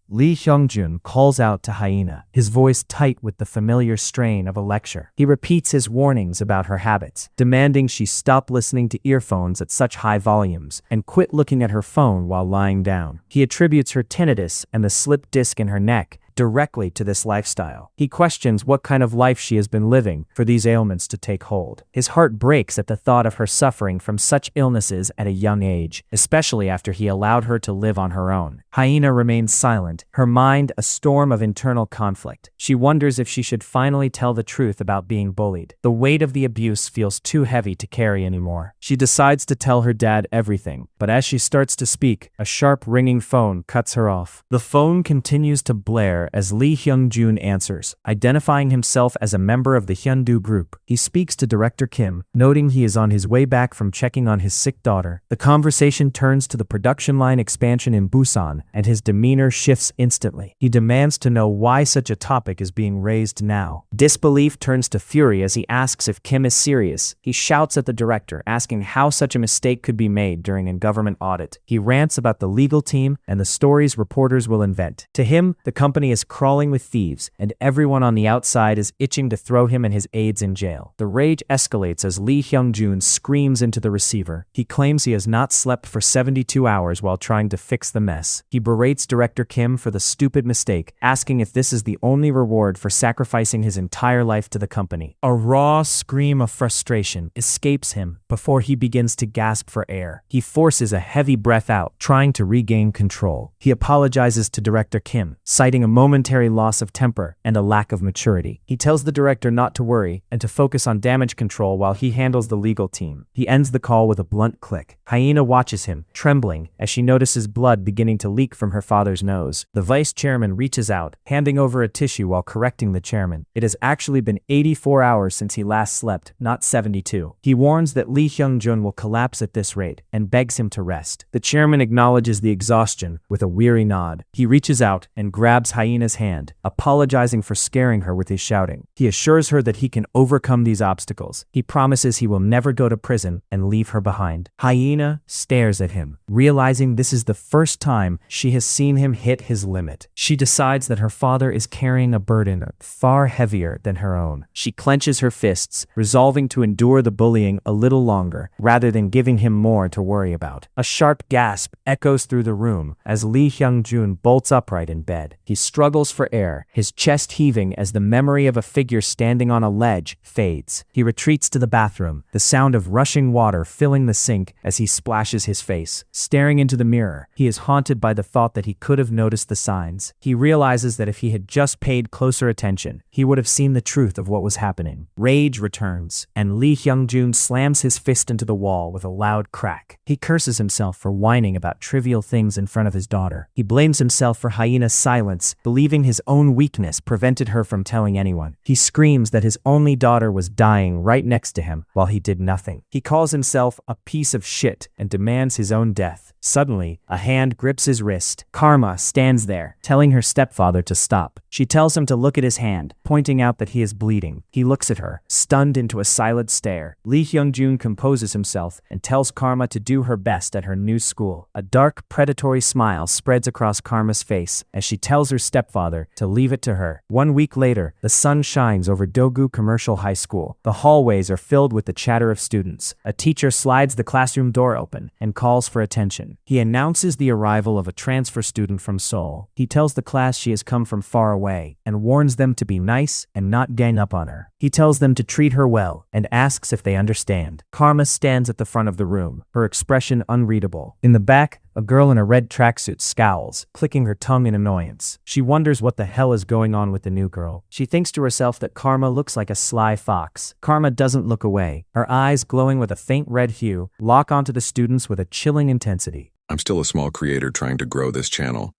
Lee Hyungjun calls out to Hyena, his voice tight with the familiar strain of a lecture. He repeats his warnings about her habits, demanding she stop listening to earphones at such high volumes and quit looking at her phone while lying down. He attributes her tinnitus and the slipped disc in her neck directly to this lifestyle. He questions what kind of life she has been living for these ailments to take hold. His heart breaks at the thought of her suffering from such illnesses at a young age, especially after he allowed her to live on her own. Hyena remains silent, her mind a storm of internal conflict. She wonders if she should finally tell the truth about being bullied. The weight of the abuse feels too heavy to carry anymore. She decides to tell her dad everything, but as she starts to speak, a sharp ringing phone cuts her off. The phone continues to blare as Lee Hyungjun answers, identifying himself as a member of the Hyundu group. He speaks to Director Kim, noting he is on his way back from checking on his sick daughter. The conversation turns to the production line expansion in Busan, and his demeanor shifts instantly. He demands to know why such a topic is being raised now. Disbelief turns to fury as he asks if Kim is serious. He shouts at the director, asking how such a mistake could be made during a government audit. He rants about the legal team and the stories reporters will invent. To him, the company is crawling with thieves, and everyone on the outside is itching to throw him and his aides in jail. The rage escalates as Lee Hyungjun screams into the receiver. He claims he has not slept for 72 hours while trying to fix the mess. He berates Director Kim for the stupid mistake, asking if this is the only reward for sacrificing his entire life to the company. A raw scream of frustration escapes him before he begins to gasp for air. He forces a heavy breath out, trying to regain control. He apologizes to Director Kim, citing a momentary loss of temper and a lack of maturity. He tells the director not to worry and to focus on damage control while he handles the legal team. He ends the call with a blunt click. Hyena watches him, trembling, as she notices blood beginning to leak from her father's nose. The vice chairman reaches out, handing over a tissue while correcting the chairman. It has actually been 84 hours since he last slept, not 72. He warns that Lee Hyungjun will collapse at this rate and begs him to rest. The chairman acknowledges the exhaustion with a weary nod. He reaches out and grabs Hyena's hand, apologizing for scaring her with his shouting. He assures her that he can overcome these obstacles. He promises he will never go to prison and leave her behind. Hyena stares at him, realizing this is the first time she has seen him hit his limit. She decides that her father is carrying a burden far heavier than her own. She clenches her fists, resolving to endure the bullying a little longer, rather than giving him more to worry about. A sharp gasp echoes through the room as Lee Hyungjun bolts upright in bed. He struggles for air, his chest heaving as the memory of a figure standing on a ledge fades. He retreats to the bathroom, the sound of rushing water filling the sink as he splashes his face. Staring into the mirror, he is haunted by the thought that he could have noticed the signs. He realizes that if he had just paid closer attention, he would have seen the truth of what was happening. Rage returns, and Lee Hyungjun slams his fist into the wall with a loud crack. He curses himself for whining about trivial things in front of his daughter. He blames himself for Hyena's silence, believing his own weakness prevented her from telling anyone. He screams that his only daughter was dying right next to him while he did nothing. He calls himself a piece of shit and demands his own death. Suddenly, a hand grips his wrist. Karma stands there, telling her stepfather to stop. She tells him to look at his hand, pointing out that he is bleeding. He looks at her, stunned into a silent stare. Lee Hyungjun composes himself and tells Karma to do her best at her new school. A dark, predatory smile spreads across Karma's face as she tells her stepfather to leave it to her. 1 week later, the sun shines over Dogu Commercial High School. The hallways are filled with the chatter of students. A teacher slides the classroom door open and calls for attention. He announces the arrival of a transfer student from Seoul. He tells the class she has come from far away and warns them to be nice and not gang up on her. He tells them to treat her well and asks if they understand. Karma stands at the front of the room, her expression unreadable. In the back, a girl in a red tracksuit scowls, clicking her tongue in annoyance. She wonders what the hell is going on with the new girl. She thinks to herself that Karma looks like a sly fox. Karma doesn't look away. Her eyes, glowing with a faint red hue, lock onto the students with a chilling intensity. I'm still a small creator trying to grow this channel.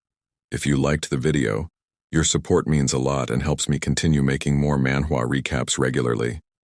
If you liked the video, your support means a lot and helps me continue making more manhwa recaps regularly.